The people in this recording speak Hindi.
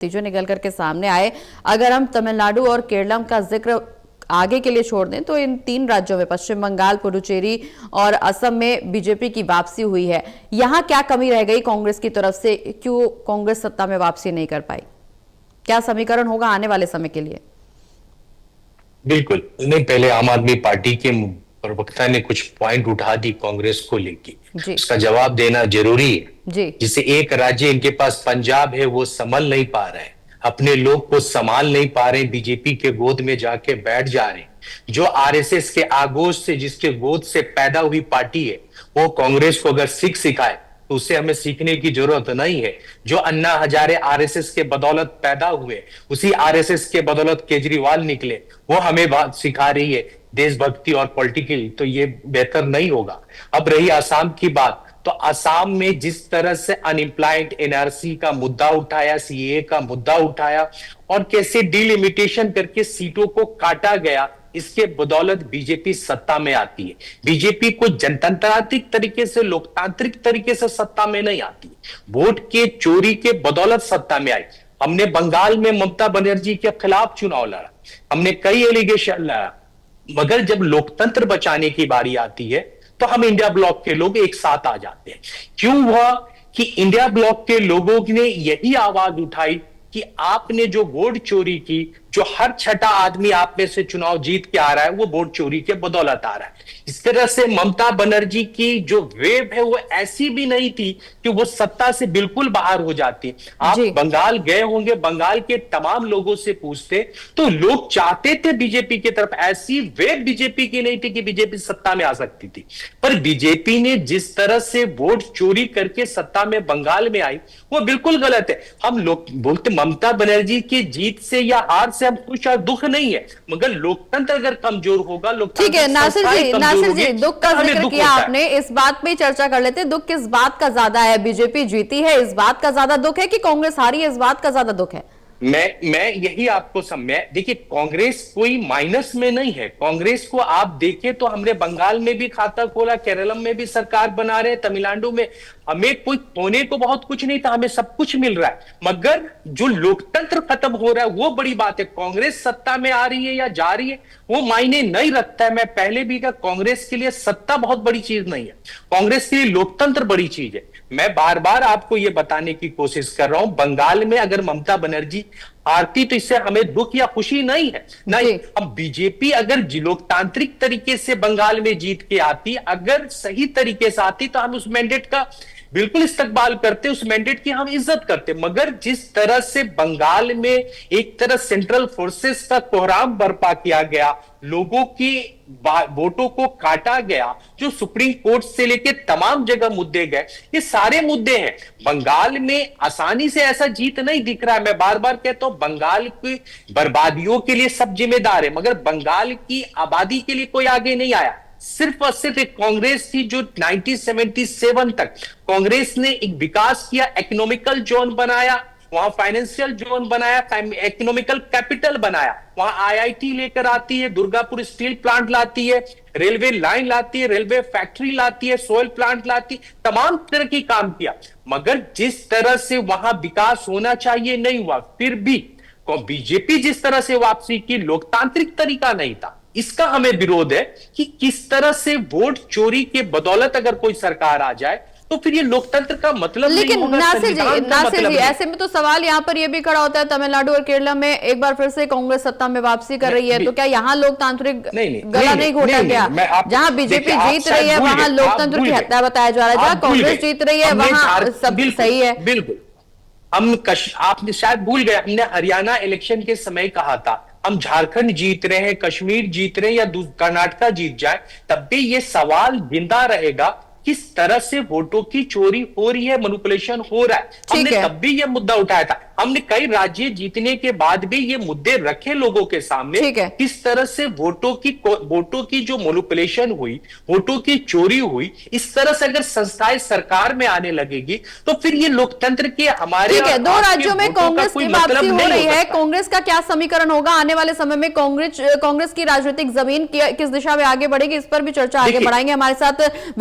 नतीजे निकल करके सामने आए। अगर हम तमिलनाडु और केरलम का जिक्र आगे के लिए छोड़ दें तो इन तीन राज्यों में पश्चिम बंगाल, पुडुचेरी और असम में बीजेपी की वापसी हुई है। यहां क्या कमी रह गई कांग्रेस की तरफ से? क्यों कांग्रेस सत्ता में वापसी नहीं कर पाई? क्या समीकरण होगा आने वाले समय के लिए? बिल्कुल नहीं, पहले आम आदमी पार्टी के प्रवक्ता ने कुछ पॉइंट उठा दी कांग्रेस को लेके, उसका जवाब देना जरूरी है जी। जिसे एक राज्य इनके पास पंजाब है, वो संभल नहीं पा रहे हैं, अपने लोग को संभाल नहीं पा रहे, बीजेपी के गोद में जाके बैठ जा रहे हैं। जो आरएसएस के आगोश से, जिसके गोद से पैदा हुई पार्टी है, वो कांग्रेस को अगर सिखाए तो उसे हमें सीखने की जरूरत नहीं है। जो अन्ना हजारे आरएसएस के बदौलत पैदा हुए, उसी आरएसएस के बदौलत केजरीवाल निकले, वो हमें बात सिखा रही है देशभक्ति और पॉलिटिकल, तो ये बेहतर नहीं होगा। अब रही असम की बात, तो असम में जिस तरह से अनएम्प्लॉयड एनआरसी का मुद्दा उठाया, सीए का मुद्दा उठाया और कैसे डिलिमिटेशन करके सीटों को काटा गया, इसके बदौलत बीजेपी सत्ता में आती है। बीजेपी को जनतांत्रिक तरीके से, लोकतांत्रिक तरीके से सत्ता में नहीं आती, वोट के चोरी के बदौलत सत्ता में आई। हमने बंगाल में ममता बनर्जी के खिलाफ चुनाव लड़ा, हमने कई एलिगेशन लड़ा, मगर जब लोकतंत्र बचाने की बारी आती है तो हम इंडिया ब्लॉक के लोग एक साथ आ जाते हैं। क्यों हुआ कि इंडिया ब्लॉक के लोगों ने यही आवाज उठाई कि आपने जो वोट चोरी की, जो हर छठा आदमी आप में से चुनाव जीत के आ रहा है, वो वोट चोरी के बदौलत आ रहा है। इस तरह से ममता बनर्जी की जो वेव है वो ऐसी भी नहीं थी कि वो सत्ता से बिल्कुल बाहर हो जाती। आप बंगाल गए होंगे, बंगाल के तमाम लोगों से पूछते तो लोग चाहते थे बीजेपी की तरफ, ऐसी वेव बीजेपी की नहीं थी कि बीजेपी सत्ता में आ सकती थी। पर बीजेपी ने जिस तरह से वोट चोरी करके सत्ता में बंगाल में आई, वो बिल्कुल गलत है। हम लोग बोलते ममता बनर्जी की जीत से या हार से हम खुश और दुख नहीं है, मगर लोकतंत्र अगर कमजोर होगा, ठीक है नासिर जी, दुख का जिक्र किया आपने, इस बात पे चर्चा कर लेते हैं। दुख किस बात का ज्यादा है? बीजेपी जीती है इस बात का ज्यादा दुख है कि कांग्रेस हारी है इस बात का ज्यादा दुख है? मैं यही आपको देखिए, कांग्रेस कोई माइनस में नहीं है। कांग्रेस को आप देखें तो हमने बंगाल में भी खाता खोला, केरलम में भी सरकार बना रहे, तमिलनाडु में, हमें कोई खोने को बहुत कुछ नहीं था, हमें सब कुछ मिल रहा है। मगर जो लोकतंत्र खत्म हो रहा है वो बड़ी बात है। कांग्रेस सत्ता में आ रही है या जा रही है वो मायने नहीं रखता है। मैं पहले भी कहा, कांग्रेस के लिए सत्ता बहुत बड़ी चीज नहीं है, कांग्रेस के लिए लोकतंत्र बड़ी चीज है। मैं बार बार आपको यह बताने की कोशिश कर रहा हूं, बंगाल में अगर ममता बनर्जी आरती तो इससे हमें दुख या खुशी नहीं है, नहीं। अब बीजेपी अगर लोकतांत्रिक तरीके से बंगाल में जीत के आती, अगर सही तरीके से आती, तो हम उस मैंडेट का बिल्कुल इस्तकबाल करते, उस मैंडेट की हम इज्जत करते। मगर जिस तरह से बंगाल में एक तरह सेंट्रल फोर्सेस का कोहराम बर्पा किया गया, लोगों की वोटों को काटा गया, जो सुप्रीम कोर्ट से लेकर तमाम जगह मुद्दे गए, ये सारे मुद्दे हैं। बंगाल में आसानी से ऐसा जीत नहीं दिख रहा है। मैं बार बार कहता हूं, बंगाल की बर्बादियों के लिए सब जिम्मेदार है, मगर बंगाल की आबादी के लिए कोई आगे नहीं आया। सिर्फ और सिर्फ एक कांग्रेस थी जो 1977 तक कांग्रेस ने एक विकास किया, इकोनॉमिकल जोन बनाया, वहां फाइनेंशियल जोन बनाया, इकोनॉमिकल कैपिटल बनाया, वहां आईआईटी लेकर आती है, दुर्गापुर स्टील प्लांट लाती है, रेलवे लाइन लाती है, रेलवे फैक्ट्री लाती है, सोयल प्लांट लाती, तमाम तरह की काम किया। मगर जिस तरह से वहां विकास होना चाहिए नहीं हुआ। फिर भी बीजेपी जिस तरह से वापसी की, लोकतांत्रिक तरीका नहीं था। इसका हमें विरोध है कि किस तरह से वोट चोरी के बदौलत अगर कोई सरकार आ जाए तो फिर ये लोकतंत्र का मतलब लेकिन नहीं होगा। नासिर जी, ऐसे में तो सवाल यहाँ पर यह भी खड़ा होता है, तमिलनाडु और केरला में एक बार फिर से कांग्रेस सत्ता में वापसी कर रही है, तो क्या यहाँ लोकतंत्रिक गला नहीं घोटा गया? जहाँ बीजेपी जीत रही है वहां लोकतंत्र की हत्या बताया जा रहा है, जहाँ कांग्रेस जीत रही है वहां सब सही है। बिल्कुल, आपने शायद भूल गए, हमने हरियाणा इलेक्शन के समय कहा था, हम झारखंड जीत रहे हैं, कश्मीर जीत रहे हैं या कर्नाटका जीत जाए, तब भी ये सवाल जिंदा रहेगा, किस तरह से वोटों की चोरी हो रही है, मैनिपुलेशन हो रहा है। हमने तब भी ये मुद्दा उठाया था, हमने कई राज्य जीतने के बाद भी ये मुद्दे रखे लोगों के सामने, किस तरह से वोटों की जो मैनिपुलेशन हुई, वोटों की चोरी हुई। इस तरह से अगर संस्थाएं सरकार में आने लगेगी तो फिर ये लोकतंत्र के हमारे दो राज्यों में कांग्रेस की वापसी हो रही है, कांग्रेस का क्या समीकरण होगा आने वाले समय में? कांग्रेस की राजनीतिक जमीन किस दिशा में आगे बढ़ेगी, इस पर भी चर्चा आगे बढ़ाएंगे। हमारे साथ